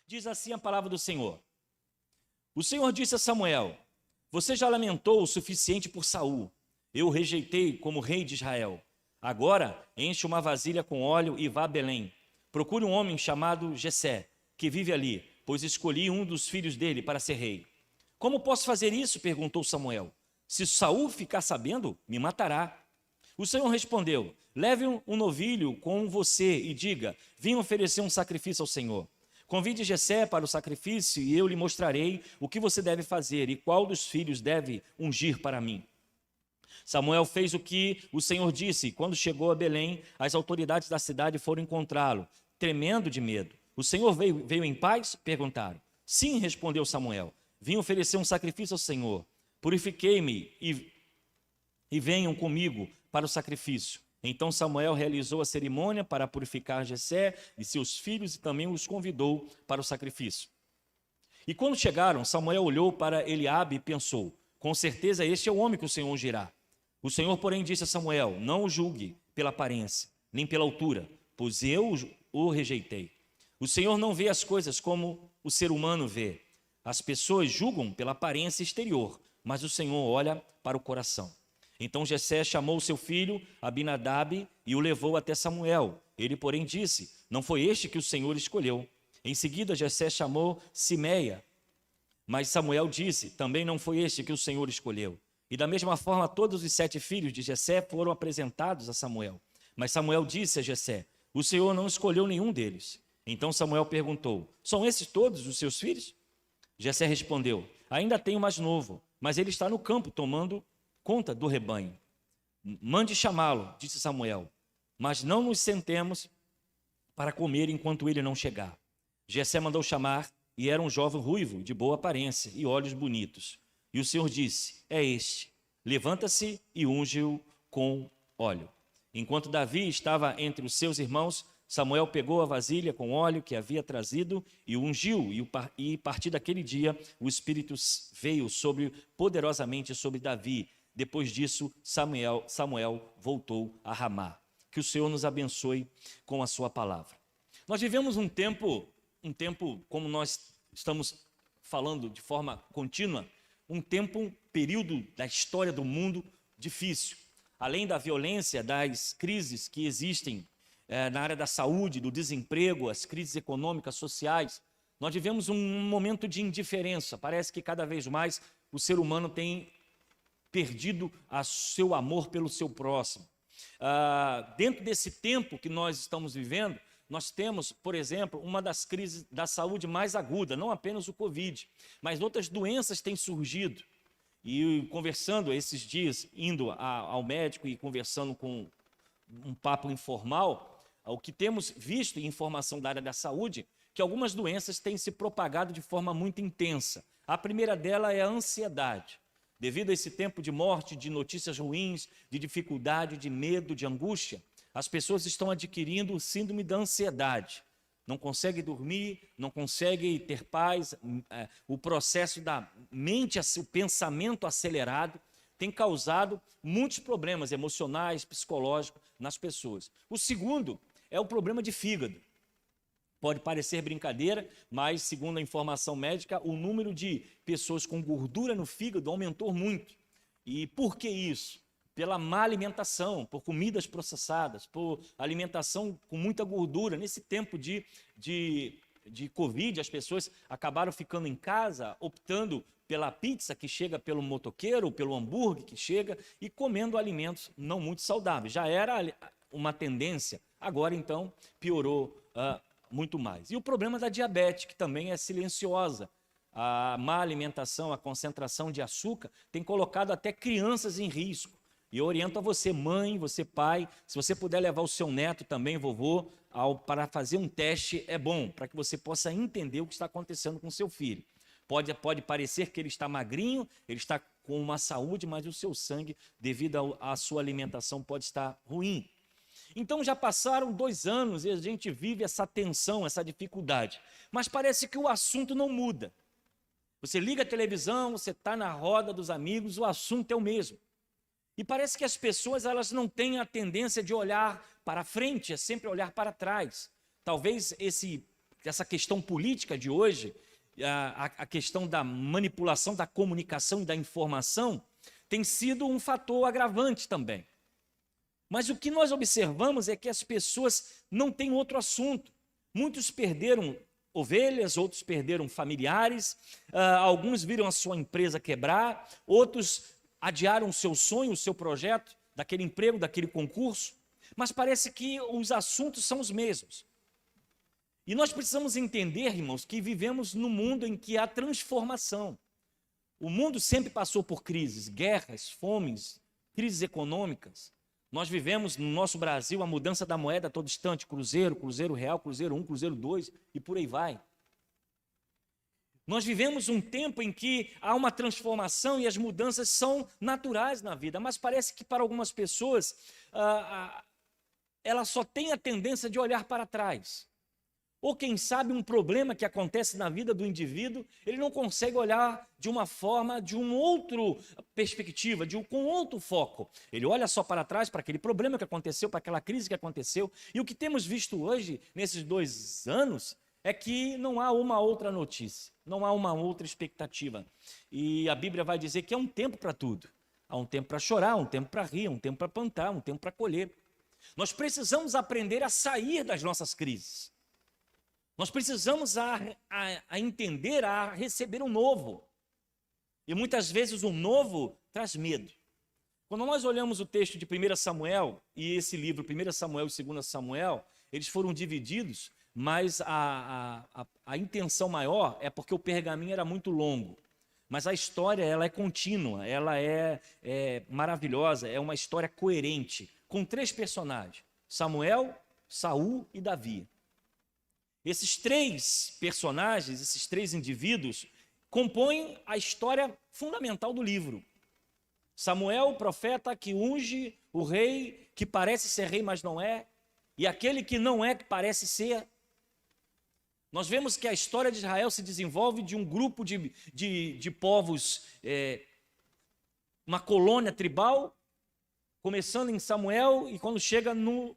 Diz assim a palavra do Senhor. O Senhor disse a Samuel: você já lamentou o suficiente por Saul. Eu o rejeitei como rei de Israel. Agora enche uma vasilha com óleo e vá a Belém. Procure um homem chamado Jessé, que vive ali, pois escolhi um dos filhos dele para ser rei. Como posso fazer isso? Perguntou Samuel. Se Saul ficar sabendo, me matará. O Senhor respondeu: leve um novilho com você e diga: vim oferecer um sacrifício ao Senhor. Convide Jessé para o sacrifício e eu lhe mostrarei o que você deve fazer e qual dos filhos deve ungir para mim. Samuel fez o que o Senhor disse. Quando chegou a Belém, as autoridades da cidade foram encontrá-lo, tremendo de medo. O Senhor veio em paz? Perguntaram. Sim, respondeu Samuel. Vim oferecer um sacrifício ao Senhor. Purifiquei-me e venham comigo para o sacrifício. Então Samuel realizou a cerimônia para purificar Jessé e seus filhos e também os convidou para o sacrifício. E quando chegaram, Samuel olhou para Eliabe e pensou: com certeza este é o homem que o Senhor ungirá. O Senhor, porém, disse a Samuel: não o julgue pela aparência, nem pela altura, pois eu o rejeitei. O Senhor não vê as coisas como o ser humano vê. As pessoas julgam pela aparência exterior, mas o Senhor olha para o coração. Então Jessé chamou seu filho Abinadab e o levou até Samuel. Ele, porém, disse: não foi este que o Senhor escolheu. Em seguida, Jessé chamou Simeia, mas Samuel disse: também não foi este que o Senhor escolheu. E da mesma forma, todos os 7 filhos de Jessé foram apresentados a Samuel. Mas Samuel disse a Jessé: o Senhor não escolheu nenhum deles. Então Samuel perguntou: são esses todos os seus filhos? Jessé respondeu: ainda tenho mais novo, mas ele está no campo tomando conta do rebanho. Mande chamá-lo, disse Samuel, mas não nos sentemos para comer enquanto ele não chegar. Jessé mandou chamar, e era um jovem ruivo, de boa aparência e olhos bonitos. E o Senhor disse: é este, levanta-se e unge-o com óleo. Enquanto Davi estava entre os seus irmãos, Samuel pegou a vasilha com óleo que havia trazido e o ungiu, e a partir daquele dia o Espírito veio poderosamente sobre Davi. Depois disso, Samuel voltou a Ramá. Que o Senhor nos abençoe com a sua palavra. Nós vivemos um tempo, como nós estamos falando de forma contínua, um período da história do mundo difícil. Além da violência, das crises que existem na área da saúde, do desemprego, as crises econômicas, sociais, nós vivemos um momento de indiferença. Parece que cada vez mais o ser humano tem perdido o seu amor pelo seu próximo. Dentro desse tempo que nós estamos vivendo, nós temos, por exemplo, uma das crises da saúde mais aguda, não apenas o Covid, mas outras doenças têm surgido. E conversando esses dias, indo ao médico e conversando com um papo informal, o que temos visto em informação da área da saúde, que algumas doenças têm se propagado de forma muito intensa. A primeira dela é a ansiedade. Devido a esse tempo de morte, de notícias ruins, de dificuldade, de medo, de angústia, as pessoas estão adquirindo o síndrome da ansiedade. Não conseguem dormir, não conseguem ter paz. O processo da mente, o pensamento acelerado, tem causado muitos problemas emocionais, psicológicos nas pessoas. O segundo é o problema de fígado. Pode parecer brincadeira, mas segundo a informação médica, o número de pessoas com gordura no fígado aumentou muito. E por que isso? Pela má alimentação, por comidas processadas, por alimentação com muita gordura. Nesse tempo de Covid, as pessoas acabaram ficando em casa, optando pela pizza que chega pelo motoqueiro, pelo hambúrguer que chega, e comendo alimentos não muito saudáveis. Já era uma tendência, agora então piorou muito mais. E o problema da diabetes, que também é silenciosa. A má alimentação, a concentração de açúcar tem colocado até crianças em risco. E eu oriento a você, mãe, você pai, se você puder levar o seu neto também, vovô, para fazer um teste, é bom, para que você possa entender o que está acontecendo com seu filho. Pode parecer que ele está magrinho, ele está com uma saúde, mas o seu sangue, devido à sua alimentação, pode estar ruim. Então já passaram 2 anos e a gente vive essa tensão, essa dificuldade. Mas parece que o assunto não muda. Você liga a televisão, você está na roda dos amigos, o assunto é o mesmo. E parece que as pessoas elas não têm a tendência de olhar para frente, é sempre olhar para trás. Talvez essa questão política de hoje, a questão da manipulação, da comunicação e da informação, tem sido um fator agravante também. Mas o que nós observamos é que as pessoas não têm outro assunto. Muitos perderam ovelhas, outros perderam familiares, alguns viram a sua empresa quebrar, outros adiaram o seu sonho, o seu projeto, daquele emprego, daquele concurso, mas parece que os assuntos são os mesmos. E nós precisamos entender, irmãos, que vivemos num mundo em que há transformação. O mundo sempre passou por crises, guerras, fomes, crises econômicas. Nós vivemos no nosso Brasil a mudança da moeda a todo instante, cruzeiro, cruzeiro real, cruzeiro 1, cruzeiro 2 e por aí vai. Nós vivemos um tempo em que há uma transformação e as mudanças são naturais na vida, mas parece que para algumas pessoas ela só tem a tendência de olhar para trás. Ou quem sabe um problema que acontece na vida do indivíduo, ele não consegue olhar de uma forma, de uma outra perspectiva, com outro foco. Ele olha só para trás, para aquele problema que aconteceu, para aquela crise que aconteceu. E o que temos visto hoje, nesses 2 anos, é que não há uma outra notícia, não há uma outra expectativa. E a Bíblia vai dizer que há um tempo para tudo. Há um tempo para chorar, um tempo para rir, um tempo para plantar, um tempo para colher. Nós precisamos aprender a sair das nossas crises. Nós precisamos a entender, a receber o novo. E muitas vezes o novo traz medo. Quando nós olhamos o texto de 1 Samuel, e esse livro, 1 Samuel e 2 Samuel, eles foram divididos, mas a intenção maior é porque o pergaminho era muito longo. Mas a história ela é contínua, ela é maravilhosa, é uma história coerente, com 3 personagens, Samuel, Saul e Davi. Esses 3 personagens, esses 3 indivíduos, compõem a história fundamental do livro. Samuel, o profeta que unge o rei, que parece ser rei, mas não é, e aquele que não é, que parece ser. Nós vemos que a história de Israel se desenvolve de um grupo de povos, uma colônia tribal, começando em Samuel, e quando chega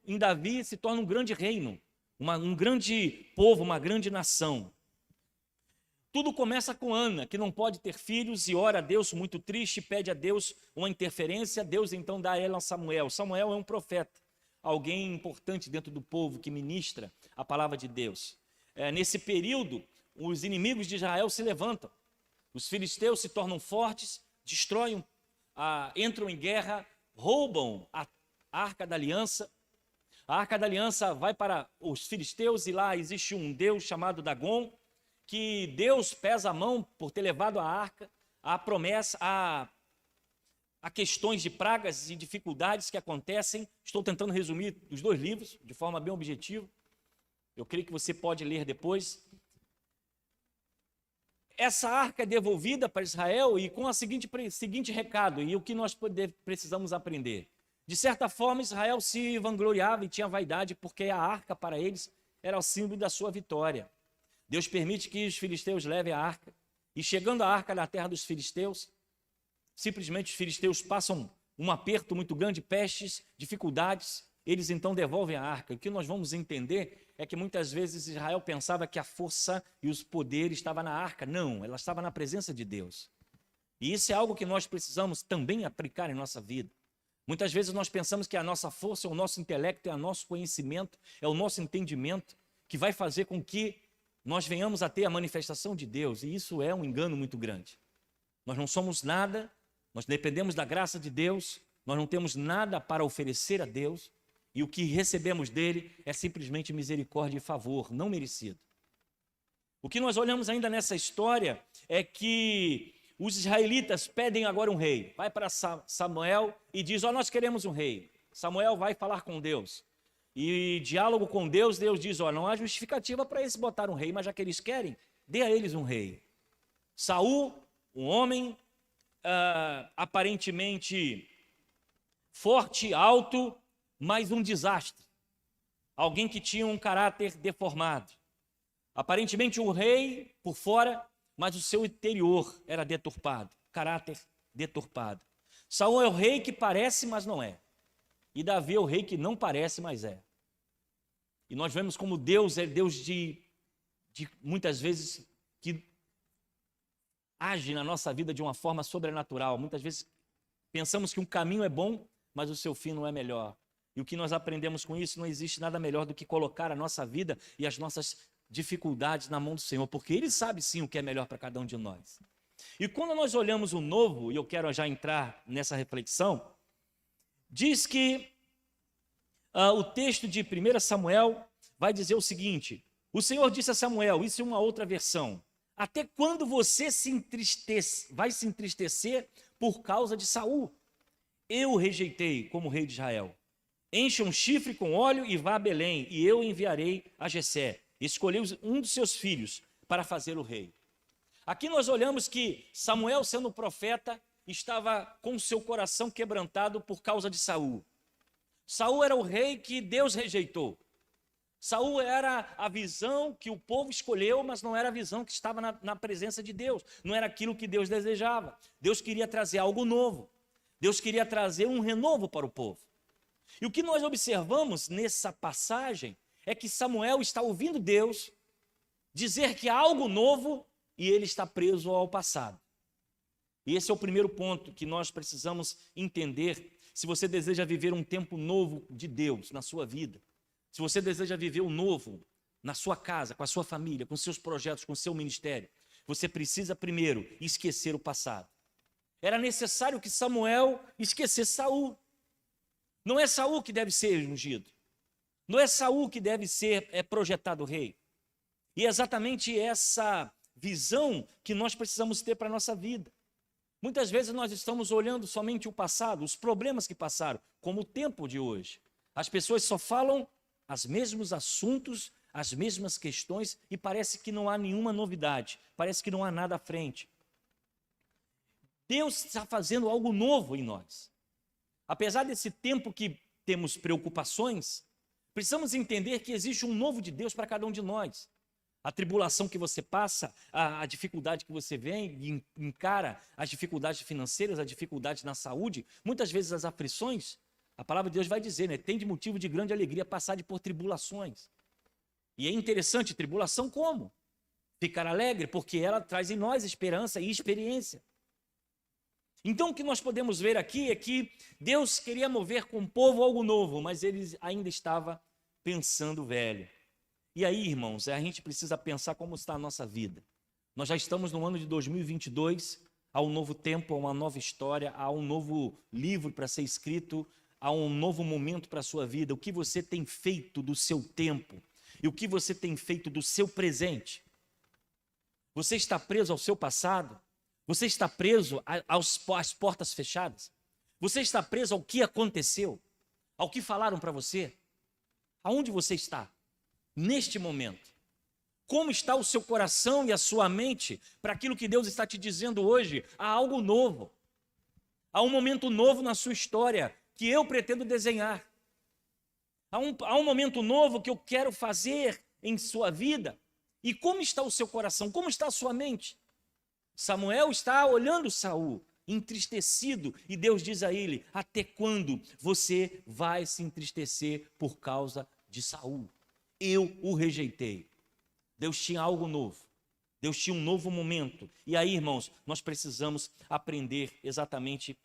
em Davi, se torna um grande reino. Um grande povo, uma grande nação. Tudo começa com Ana, que não pode ter filhos e ora a Deus muito triste, pede a Deus uma interferência. Deus então dá a ela a Samuel. Samuel é um profeta, alguém importante dentro do povo que ministra a palavra de Deus. Nesse período, os inimigos de Israel se levantam. Os filisteus se tornam fortes, destroem, entram em guerra, roubam a Arca da Aliança. A Arca da Aliança vai para os filisteus e lá existe um deus chamado Dagon, que Deus pesa a mão por ter levado a arca, a promessa, a questões de pragas e dificuldades que acontecem. Estou tentando resumir os 2 livros de forma bem objetiva. Eu creio que você pode ler depois. Essa arca é devolvida para Israel e com o seguinte recado, e o que nós precisamos aprender. De certa forma, Israel se vangloriava e tinha vaidade, porque a arca para eles era o símbolo da sua vitória. Deus permite que os filisteus levem a arca, e chegando a arca na terra dos filisteus, simplesmente os filisteus passam um aperto muito grande, pestes, dificuldades, eles então devolvem a arca. E o que nós vamos entender é que muitas vezes Israel pensava que a força e os poderes estavam na arca. Não, ela estava na presença de Deus. E isso é algo que nós precisamos também aplicar em nossa vida. Muitas vezes nós pensamos que a nossa força, é o nosso intelecto, é o nosso conhecimento, é o nosso entendimento que vai fazer com que nós venhamos a ter a manifestação de Deus, e isso é um engano muito grande. Nós não somos nada, nós dependemos da graça de Deus, nós não temos nada para oferecer a Deus, e o que recebemos dele é simplesmente misericórdia e favor, não merecido. O que nós olhamos ainda nessa história é que os israelitas pedem agora um rei. Vai para Samuel e diz, nós queremos um rei. Samuel vai falar com Deus. E diálogo com Deus, Deus diz, não há justificativa para eles botar um rei, mas já que eles querem, dê a eles um rei. Saul, um homem aparentemente forte, alto, mas um desastre. Alguém que tinha um caráter deformado. Aparentemente um rei por fora, mas o seu interior era deturpado, caráter deturpado. Saul é o rei que parece, mas não é. E Davi é o rei que não parece, mas é. E nós vemos como Deus é Deus de muitas vezes, que age na nossa vida de uma forma sobrenatural. Muitas vezes pensamos que um caminho é bom, mas o seu fim não é melhor. E o que nós aprendemos com isso, não existe nada melhor do que colocar a nossa vida e as nossas dificuldades na mão do Senhor, porque Ele sabe sim o que é melhor para cada um de nós. E quando nós olhamos o novo, e eu quero já entrar nessa reflexão, diz que o texto de 1 Samuel vai dizer o seguinte: o Senhor disse a Samuel, isso é uma outra versão, até quando você vai se entristecer por causa de Saul? Eu o rejeitei como rei de Israel. Encha um chifre com óleo e vá a Belém, e eu enviarei a Jessé. Escolheu um dos seus filhos para fazê-lo rei. Aqui nós olhamos que Samuel, sendo profeta, estava com seu coração quebrantado por causa de Saul. Saul era o rei que Deus rejeitou. Saul era a visão que o povo escolheu, mas não era a visão que estava na presença de Deus. Não era aquilo que Deus desejava. Deus queria trazer algo novo. Deus queria trazer um renovo para o povo. E o que nós observamos nessa passagem é que Samuel está ouvindo Deus dizer que há algo novo e ele está preso ao passado. E esse é o primeiro ponto que nós precisamos entender. Se você deseja viver um tempo novo de Deus na sua vida, se você deseja viver o novo na sua casa, com a sua família, com seus projetos, com seu ministério, você precisa primeiro esquecer o passado. Era necessário que Samuel esquecesse Saul. Não é Saul que deve ser ungido. Não é Saul que deve ser projetado rei. E é exatamente essa visão que nós precisamos ter para a nossa vida. Muitas vezes nós estamos olhando somente o passado, os problemas que passaram, como o tempo de hoje. As pessoas só falam os mesmos assuntos, as mesmas questões, e parece que não há nenhuma novidade, parece que não há nada à frente. Deus está fazendo algo novo em nós. Apesar desse tempo que temos preocupações, precisamos entender que existe um novo de Deus para cada um de nós. A tribulação que você passa, a dificuldade que você vem e encara, as dificuldades financeiras, as dificuldades na saúde, muitas vezes as aflições, a palavra de Deus vai dizer, né? Tem de motivo de grande alegria passar por tribulações. E é interessante, tribulação como? Ficar alegre, porque ela traz em nós esperança e experiência. Então o que nós podemos ver aqui é que Deus queria mover com o povo algo novo, mas ele ainda estava pensando velho. E aí, irmãos, a gente precisa pensar como está a nossa vida. Nós já estamos no ano de 2022, há um novo tempo, há uma nova história, há um novo livro para ser escrito, há um novo momento para a sua vida. O que você tem feito do seu tempo e o que você tem feito do seu presente? Você está preso ao seu passado? Você está preso às portas fechadas? Você está preso ao que aconteceu? Ao que falaram para você? Aonde você está neste momento? Como está o seu coração e a sua mente para aquilo que Deus está te dizendo hoje? Há algo novo. Há um momento novo na sua história que eu pretendo desenhar. Há um momento novo que eu quero fazer em sua vida. E como está o seu coração? Como está a sua mente? Samuel está olhando Saul, entristecido, e Deus diz a ele: até quando você vai se entristecer por causa de Saul? Eu o rejeitei. Deus tinha algo novo. Deus tinha um novo momento. E aí, irmãos, nós precisamos aprender exatamente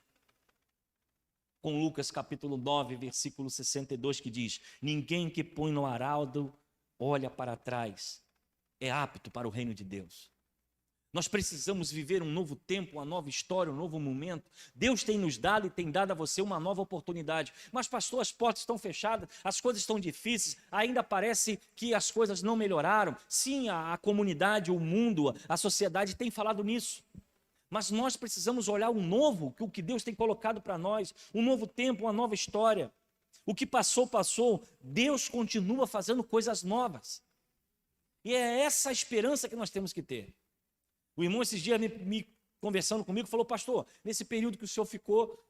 com Lucas capítulo 9, versículo 62, que diz: ninguém que põe no arado olha para trás, é apto para o reino de Deus. Nós precisamos viver um novo tempo, uma nova história, um novo momento. Deus tem nos dado e tem dado a você uma nova oportunidade. Mas, pastor, as portas estão fechadas, as coisas estão difíceis, ainda parece que as coisas não melhoraram. Sim, a comunidade, o mundo, a sociedade tem falado nisso. Mas nós precisamos olhar o novo, o que Deus tem colocado para nós, um novo tempo, uma nova história. O que passou, passou. Deus continua fazendo coisas novas. E é essa a esperança que nós temos que ter. O irmão esses dias me conversando comigo falou: pastor, nesse período que o senhor ficou,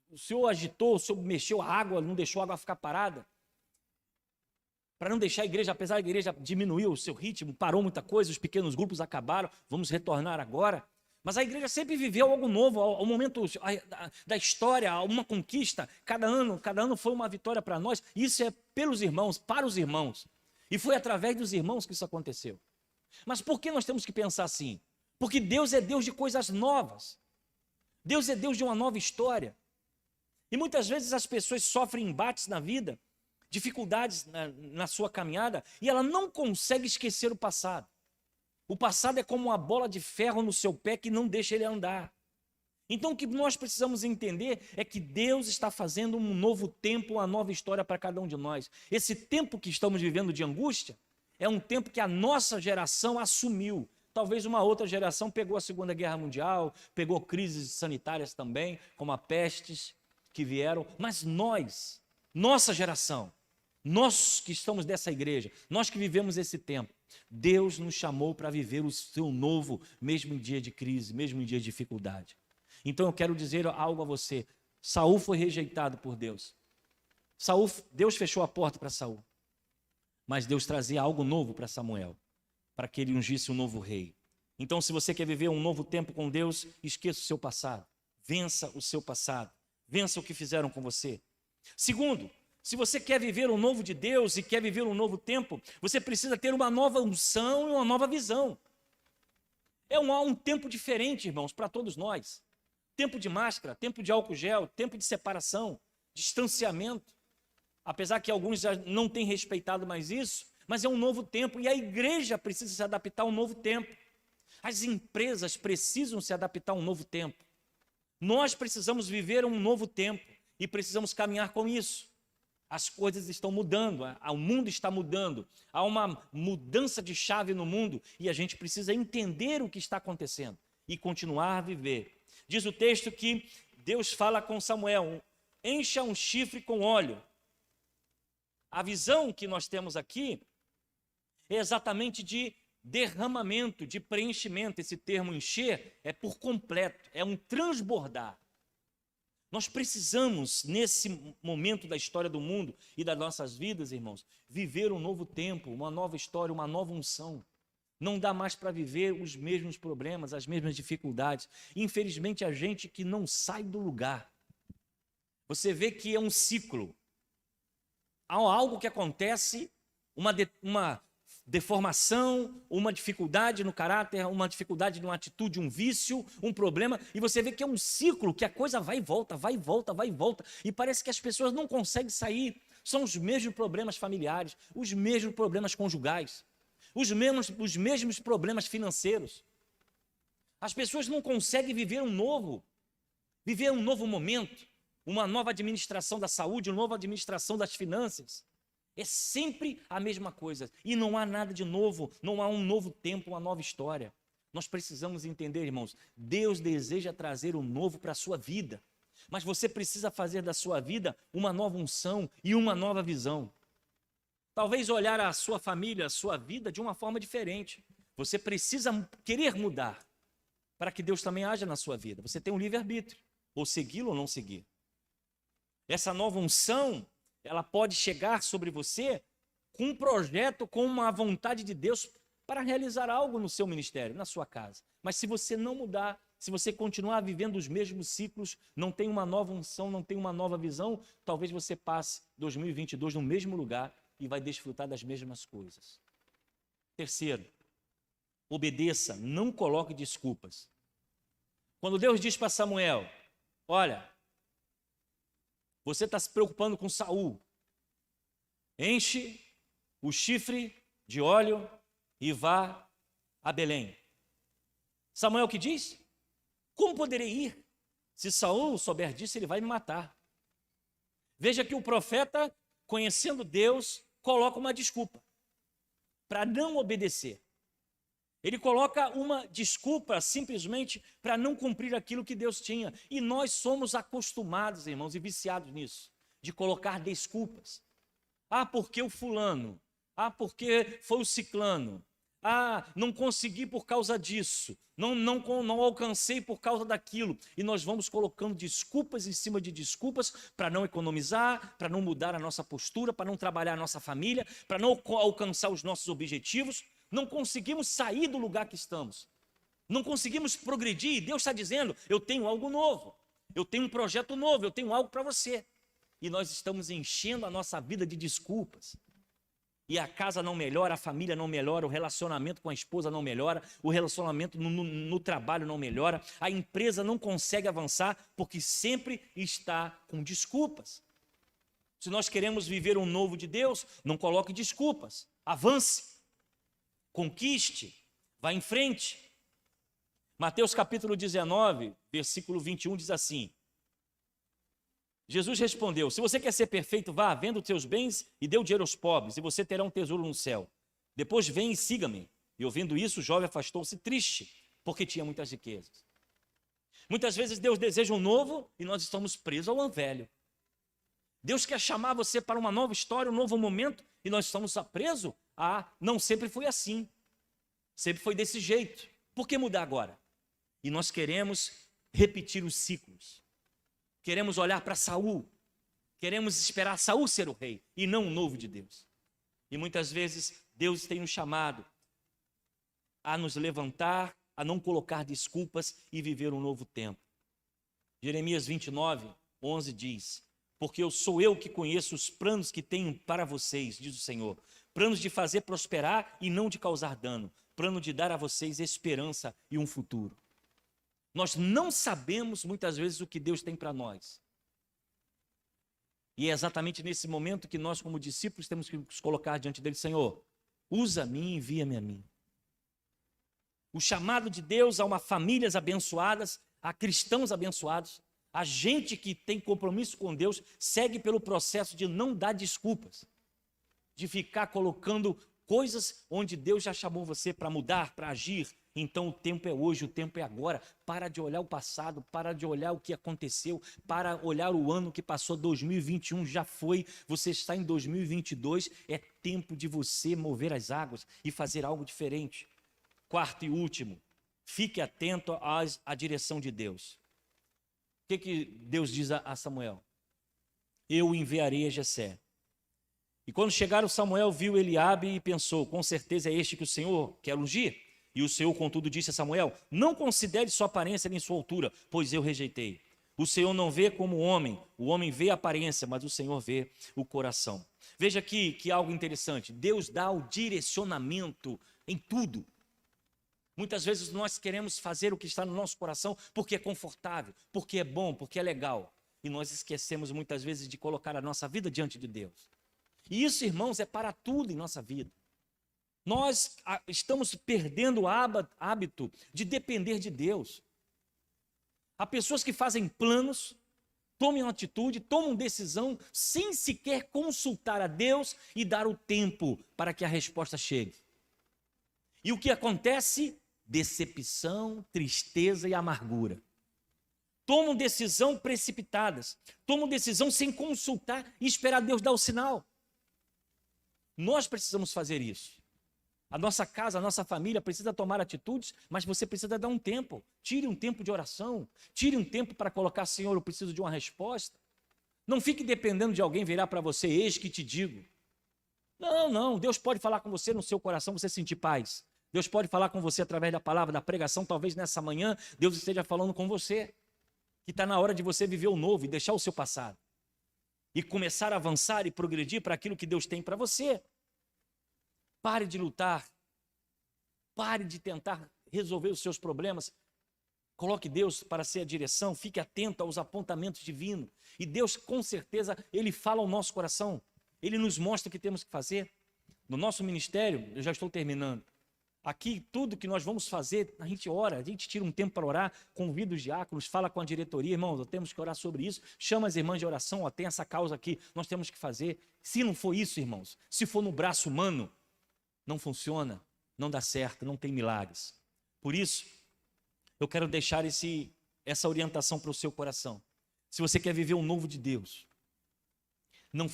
o senhor agitou, o senhor mexeu a água, não deixou a água ficar parada, para não deixar a igreja, apesar da igreja diminuiu o seu ritmo, parou muita coisa, os pequenos grupos acabaram, vamos retornar agora. Mas a igreja sempre viveu algo novo, ao momento da história, uma conquista, cada ano foi uma vitória para nós. Isso é pelos irmãos, para os irmãos. E foi através dos irmãos que isso aconteceu. Mas por que nós temos que pensar assim? Porque Deus é Deus de coisas novas. Deus é Deus de uma nova história. E muitas vezes as pessoas sofrem embates na vida, dificuldades na sua caminhada, e ela não consegue esquecer o passado. O passado é como uma bola de ferro no seu pé que não deixa ele andar. Então o que nós precisamos entender é que Deus está fazendo um novo tempo, uma nova história para cada um de nós. Esse tempo que estamos vivendo de angústia é um tempo que a nossa geração assumiu. Talvez uma outra geração pegou a Segunda Guerra Mundial, pegou crises sanitárias também, como a pestes que vieram, mas nós, nossa geração, nós que estamos dessa igreja, nós que vivemos esse tempo, Deus nos chamou para viver o seu novo, mesmo em dia de crise, mesmo em dia de dificuldade. Então eu quero dizer algo a você. Saul foi rejeitado por Deus. Deus fechou a porta para Saul. Mas Deus trazia algo novo para Samuel, para que ele ungisse um novo rei. Então, se você quer viver um novo tempo com Deus, esqueça o seu passado. Vença o seu passado. Vença o que fizeram com você. Segundo, se você quer viver o novo de Deus e quer viver um novo tempo, você precisa ter uma nova unção e uma nova visão. É um tempo diferente, irmãos, para todos nós. Tempo de máscara, tempo de álcool gel, tempo de separação, distanciamento. Apesar que alguns já não têm respeitado mais isso, mas é um novo tempo e a igreja precisa se adaptar a um novo tempo. As empresas precisam se adaptar a um novo tempo. Nós precisamos viver um novo tempo e precisamos caminhar com isso. As coisas estão mudando, o mundo está mudando, há uma mudança de chave no mundo e a gente precisa entender o que está acontecendo e continuar a viver. Diz o texto que Deus fala com Samuel, encha um chifre com óleo. A visão que nós temos aqui é exatamente de derramamento, de preenchimento. Esse termo encher é por completo, é um transbordar. Nós precisamos, nesse momento da história do mundo e das nossas vidas, irmãos, viver um novo tempo, uma nova história, uma nova unção. Não dá mais para viver os mesmos problemas, as mesmas dificuldades. Infelizmente, a gente que não sai do lugar. Você vê que é um ciclo. Há algo que acontece, uma deformação, uma dificuldade no caráter, uma dificuldade numa atitude, um vício, um problema, e você vê que é um ciclo, que a coisa vai e volta, vai e volta, vai e volta, e parece que as pessoas não conseguem sair. São os mesmos problemas familiares, os mesmos problemas conjugais, os mesmos problemas financeiros. As pessoas não conseguem viver um novo momento, uma nova administração da saúde, uma nova administração das finanças. É sempre a mesma coisa. E não há nada de novo, não há um novo tempo, uma nova história. Nós precisamos entender, irmãos, Deus deseja trazer o novo para a sua vida. Mas você precisa fazer da sua vida uma nova unção e uma nova visão. Talvez olhar a sua família, a sua vida de uma forma diferente. Você precisa querer mudar para que Deus também haja na sua vida. Você tem um livre-arbítrio, ou segui-lo ou não seguir. Essa nova unção, ela pode chegar sobre você com um projeto, com uma vontade de Deus para realizar algo no seu ministério, na sua casa. Mas se você não mudar, se você continuar vivendo os mesmos ciclos, não tem uma nova unção, não tem uma nova visão, talvez você passe 2022 no mesmo lugar e vai desfrutar das mesmas coisas. Terceiro, obedeça, não coloque desculpas. Quando Deus diz para Samuel, olha, você está se preocupando com Saul, enche o chifre de óleo e vá a Belém. Samuel que diz? Como poderei ir? Se Saul souber disso, ele vai me matar. Veja que o profeta, conhecendo Deus, coloca uma desculpa para não obedecer. Ele coloca uma desculpa simplesmente para não cumprir aquilo que Deus tinha. E nós somos acostumados, irmãos, e viciados nisso, de colocar desculpas. Ah, porque o fulano. Ah, porque foi o ciclano. Ah, não consegui por causa disso. Não alcancei por causa daquilo. E nós vamos colocando desculpas em cima de desculpas para não economizar, para não mudar a nossa postura, para não trabalhar a nossa família, para não alcançar os nossos objetivos. Não conseguimos sair do lugar que estamos. Não conseguimos progredir. E Deus está dizendo, eu tenho algo novo. Eu tenho um projeto novo, eu tenho algo para você. E nós estamos enchendo a nossa vida de desculpas. e a casa não melhora, a família não melhora, o relacionamento com a esposa não melhora, o relacionamento no trabalho não melhora, a empresa não consegue avançar porque sempre está com desculpas. Se nós queremos viver um novo de Deus, não coloque desculpas, avance, conquiste, vá em frente. Mateus capítulo 19, versículo 21 diz assim: Jesus respondeu: se você quer ser perfeito, vá, venda os seus bens e dê o dinheiro aos pobres, e você terá um tesouro no céu. Depois vem e siga-me. E ouvindo isso, o jovem afastou-se triste, porque tinha muitas riquezas. Muitas vezes Deus deseja um novo e nós estamos presos ao velho. Deus quer chamar você para uma nova história, um novo momento, e nós estamos presos a não sempre foi assim. Sempre foi desse jeito. Por que mudar agora? E nós queremos repetir os ciclos. Queremos olhar para Saul. Queremos esperar Saul ser o rei e não o novo de Deus. E muitas vezes Deus tem nos chamado a nos levantar, a não colocar desculpas e viver um novo tempo. Jeremias 29, 11 diz: porque sou eu que conheço os planos que tenho para vocês, diz o Senhor. Planos de fazer prosperar e não de causar dano. Plano de dar a vocês esperança e um futuro. Nós não sabemos muitas vezes o que Deus tem para nós. E é exatamente nesse momento que nós, como discípulos, temos que nos colocar diante dele: Senhor, usa-me e envia-me a mim. O chamado de Deus a uma famílias abençoadas, a cristãos abençoados, a gente que tem compromisso com Deus, segue pelo processo de não dar desculpas, de ficar colocando coisas onde Deus já chamou você para mudar, para agir. Então o tempo é hoje, o tempo é agora. Para de olhar o passado, para de olhar o que aconteceu, para olhar o ano que passou. 2021 já foi, você está em 2022, é tempo de você mover as águas e fazer algo diferente. Quarto e último, fique atento à direção de Deus. O que Deus diz a Samuel? Eu enviarei a Jessé. E quando chegaram, Samuel viu Eliabe e pensou: com certeza é este que o Senhor quer ungir. E o Senhor, contudo, disse a Samuel: não considere sua aparência nem sua altura, pois eu rejeitei. O Senhor não vê como o homem vê a aparência, mas o Senhor vê o coração. Veja aqui que algo interessante: Deus dá o direcionamento em tudo. Muitas vezes nós queremos fazer o que está no nosso coração porque é confortável, porque é bom, porque é legal. E nós esquecemos muitas vezes de colocar a nossa vida diante de Deus. E isso, irmãos, é para tudo em nossa vida. Nós estamos perdendo o hábito de depender de Deus. Há pessoas que fazem planos, tomam atitude, tomam decisão, sem sequer consultar a Deus e dar o tempo para que a resposta chegue. E o que acontece? Decepção, tristeza e amargura. Tomam decisão precipitadas, tomam decisão sem consultar e esperar Deus dar o sinal. Nós precisamos fazer isso. A nossa casa, a nossa família precisa tomar atitudes, mas você precisa dar um tempo. Tire um tempo de oração, tire um tempo para colocar: Senhor, eu preciso de uma resposta. Não fique dependendo de alguém virar para você: eis que te digo. Não, Deus pode falar com você no seu coração, você sentir paz. Deus pode falar com você através da palavra, da pregação. Talvez nessa manhã Deus esteja falando com você, que está na hora de você viver o novo e deixar o seu passado. E começar a avançar e progredir para aquilo que Deus tem para você. Pare de lutar. Pare de tentar resolver os seus problemas. Coloque Deus para ser a direção. Fique atento aos apontamentos divinos. E Deus, com certeza, Ele fala ao nosso coração. Ele nos mostra o que temos que fazer. No nosso ministério, eu já estou terminando. Aqui, tudo que nós vamos fazer, a gente ora, a gente tira um tempo para orar, convida os diáconos, fala com a diretoria: irmãos, nós temos que orar sobre isso, chama as irmãs de oração, ó, tem essa causa aqui, nós temos que fazer. Se não for isso, irmãos, se for no braço humano, não funciona, não dá certo, não tem milagres. Por isso, eu quero deixar essa orientação para o seu coração. Se você quer viver o novo de Deus, não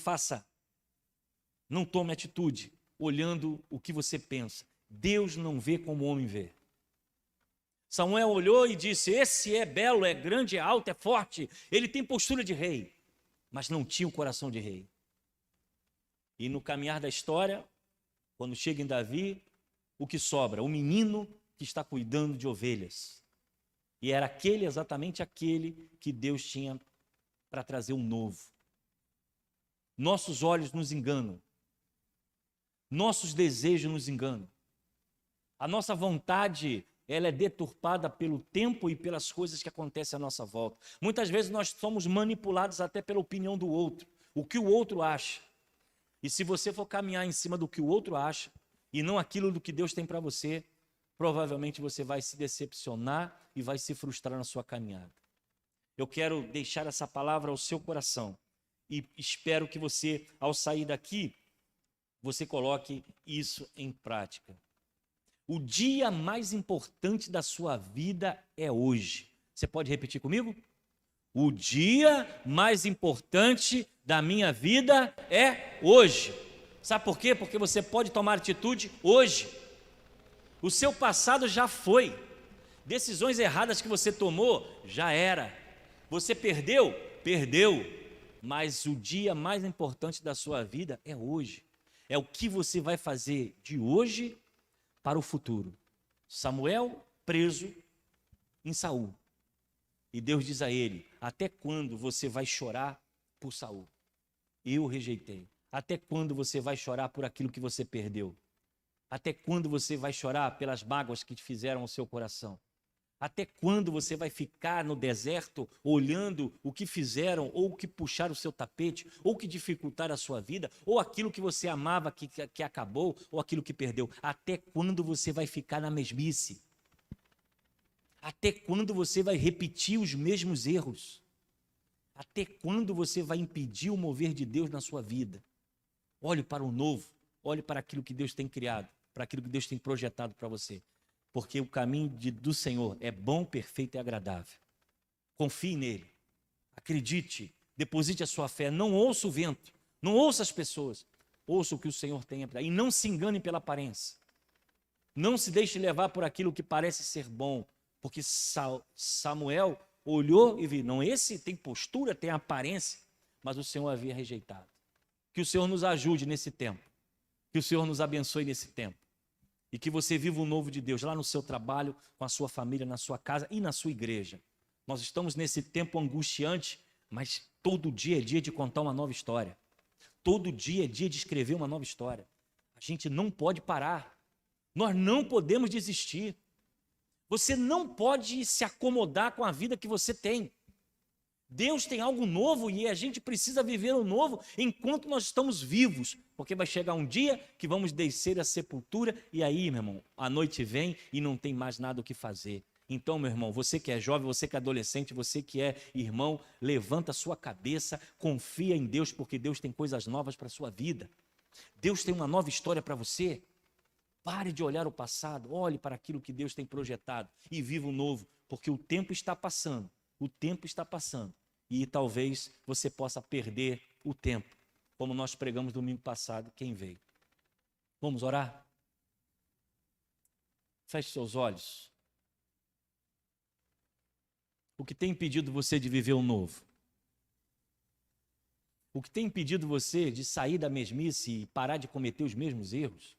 tome atitude olhando o que você pensa. Deus não vê como o homem vê. Samuel olhou e disse: esse é belo, é grande, é alto, é forte, ele tem postura de rei, mas não tinha o coração de rei. E no caminhar da história, quando chega em Davi, o que sobra? O menino que está cuidando de ovelhas. E era exatamente aquele que Deus tinha para trazer um novo. Nossos olhos nos enganam. Nossos desejos nos enganam. A nossa vontade, ela é deturpada pelo tempo e pelas coisas que acontecem à nossa volta. Muitas vezes nós somos manipulados até pela opinião do outro, o que o outro acha. E se você for caminhar em cima do que o outro acha, e não aquilo do que Deus tem para você, provavelmente você vai se decepcionar e vai se frustrar na sua caminhada. Eu quero deixar essa palavra ao seu coração e espero que você, ao sair daqui, você coloque isso em prática. O dia mais importante da sua vida é hoje. Você pode repetir comigo? O dia mais importante da minha vida é hoje. Sabe por quê? Porque você pode tomar atitude hoje. O seu passado já foi. Decisões erradas que você tomou, já era. Você perdeu? Perdeu. Mas o dia mais importante da sua vida é hoje. É o que você vai fazer de hoje para o futuro. Samuel preso em Saul. E Deus diz a ele: até quando você vai chorar por Saul? Eu rejeitei. Até quando você vai chorar por aquilo que você perdeu? Até quando você vai chorar pelas mágoas que te fizeram ao seu coração? Até quando você vai ficar no deserto olhando o que fizeram, ou o que puxaram o seu tapete, ou o que dificultaram a sua vida, ou aquilo que você amava que acabou, ou aquilo que perdeu? Até quando você vai ficar na mesmice? Até quando você vai repetir os mesmos erros? Até quando você vai impedir o mover de Deus na sua vida? Olhe para o novo, olhe para aquilo que Deus tem criado, para aquilo que Deus tem projetado para você. Porque o caminho do Senhor é bom, perfeito e agradável. Confie nele, acredite, deposite a sua fé, não ouça o vento, não ouça as pessoas, ouça o que o Senhor tem para dar. E não se engane pela aparência, não se deixe levar por aquilo que parece ser bom, porque Samuel olhou e viu, não, esse tem postura, tem aparência, mas o Senhor havia rejeitado. Que o Senhor nos ajude nesse tempo, que o Senhor nos abençoe nesse tempo. E que você viva o novo de Deus lá no seu trabalho, com a sua família, na sua casa e na sua igreja. Nós estamos nesse tempo angustiante, mas todo dia é dia de contar uma nova história. Todo dia é dia de escrever uma nova história. A gente não pode parar. Nós não podemos desistir. Você não pode se acomodar com a vida que você tem. Deus tem algo novo e a gente precisa viver o novo enquanto nós estamos vivos, porque vai chegar um dia que vamos descer à sepultura e aí, meu irmão, a noite vem e não tem mais nada o que fazer. Então, meu irmão, você que é jovem, você que é adolescente, você que é irmão, levanta a sua cabeça, confia em Deus, porque Deus tem coisas novas para a sua vida. Deus tem uma nova história para você. Pare de olhar o passado, olhe para aquilo que Deus tem projetado e viva o novo, porque o tempo está passando. O tempo está passando e talvez você possa perder o tempo, como nós pregamos domingo passado, quem veio. Vamos orar? Feche seus olhos. O que tem impedido você de viver o novo? O que tem impedido você de sair da mesmice e parar de cometer os mesmos erros?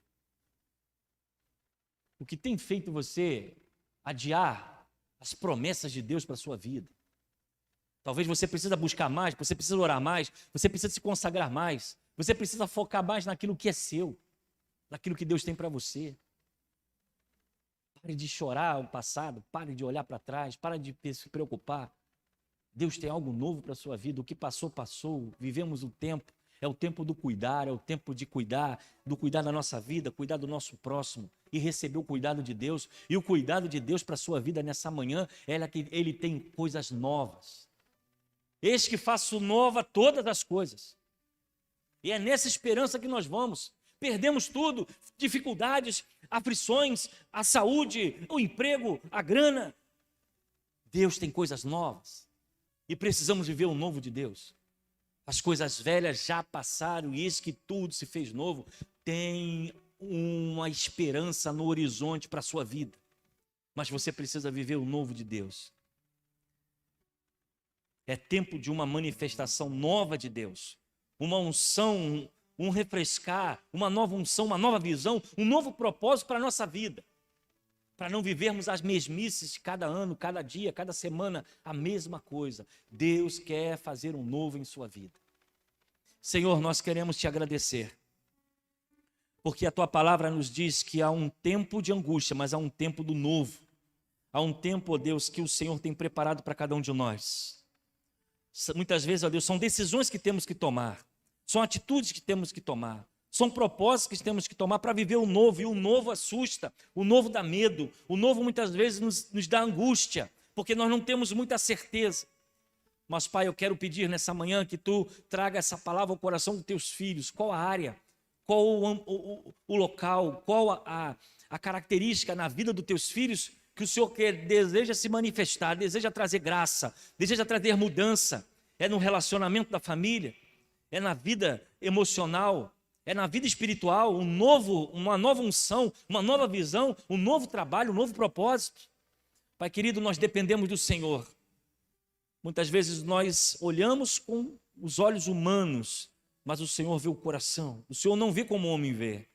O que tem feito você adiar as promessas de Deus para a sua vida? Talvez você precisa buscar mais, você precisa orar mais, você precisa se consagrar mais, você precisa focar mais naquilo que é seu, naquilo que Deus tem para você. Pare de chorar o passado, pare de olhar para trás, pare de se preocupar. Deus tem algo novo para a sua vida, o que passou, passou, vivemos o tempo, é o tempo do cuidar, é o tempo de cuidar, do cuidar da nossa vida, cuidar do nosso próximo e receber o cuidado de Deus. E o cuidado de Deus para a sua vida nessa manhã, é que Ele tem coisas novas. Eis que faço nova todas as coisas. E é nessa esperança que nós vamos. Perdemos tudo, dificuldades, aflições, a saúde, o emprego, a grana. Deus tem coisas novas. E precisamos viver o novo de Deus. As coisas velhas já passaram e eis que tudo se fez novo. Tem uma esperança no horizonte para a sua vida. Mas você precisa viver o novo de Deus. É tempo de uma manifestação nova de Deus. Uma unção, um refrescar, uma nova unção, uma nova visão, um novo propósito para a nossa vida. Para não vivermos as mesmices de cada ano, cada dia, cada semana, a mesma coisa. Deus quer fazer um novo em sua vida. Senhor, nós queremos te agradecer. Porque a tua palavra nos diz que há um tempo de angústia, mas há um tempo do novo. Há um tempo, ó Deus, que o Senhor tem preparado para cada um de nós. Muitas vezes, ó Deus, são decisões que temos que tomar, são atitudes que temos que tomar, são propósitos que temos que tomar para viver o novo, e o novo assusta, o novo dá medo, o novo muitas vezes nos dá angústia, porque nós não temos muita certeza. Mas, Pai, eu quero pedir nessa manhã que Tu traga essa palavra ao coração dos Teus filhos. Qual a área, qual o local, qual a característica na vida dos Teus filhos que o Senhor deseja se manifestar, deseja trazer graça, deseja trazer mudança. É no relacionamento da família, é na vida emocional, é na vida espiritual, uma nova unção, uma nova visão, um novo trabalho, um novo propósito. Pai querido, nós dependemos do Senhor. Muitas vezes nós olhamos com os olhos humanos, mas o Senhor vê o coração. O Senhor não vê como o homem vê.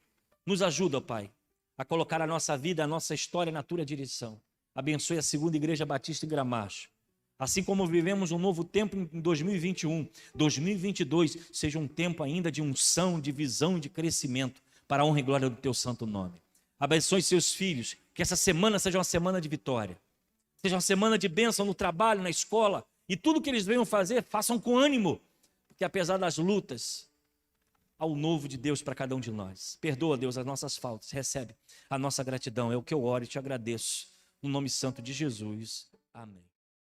Nos ajuda, Pai, a colocar a nossa vida, a nossa história na tua direção. Abençoe a Segunda Igreja Batista em Gramacho. Assim como vivemos um novo tempo em 2021, 2022 seja um tempo ainda de unção, de visão, de crescimento, para a honra e glória do teu santo nome. Abençoe seus filhos, que essa semana seja uma semana de vitória, seja uma semana de bênção no trabalho, na escola, e tudo que eles venham fazer, façam com ânimo, porque apesar das lutas, há o novo de Deus para cada um de nós. Perdoa, Deus, as nossas faltas, recebe a nossa gratidão, é o que eu oro e te agradeço, no nome santo de Jesus, amém.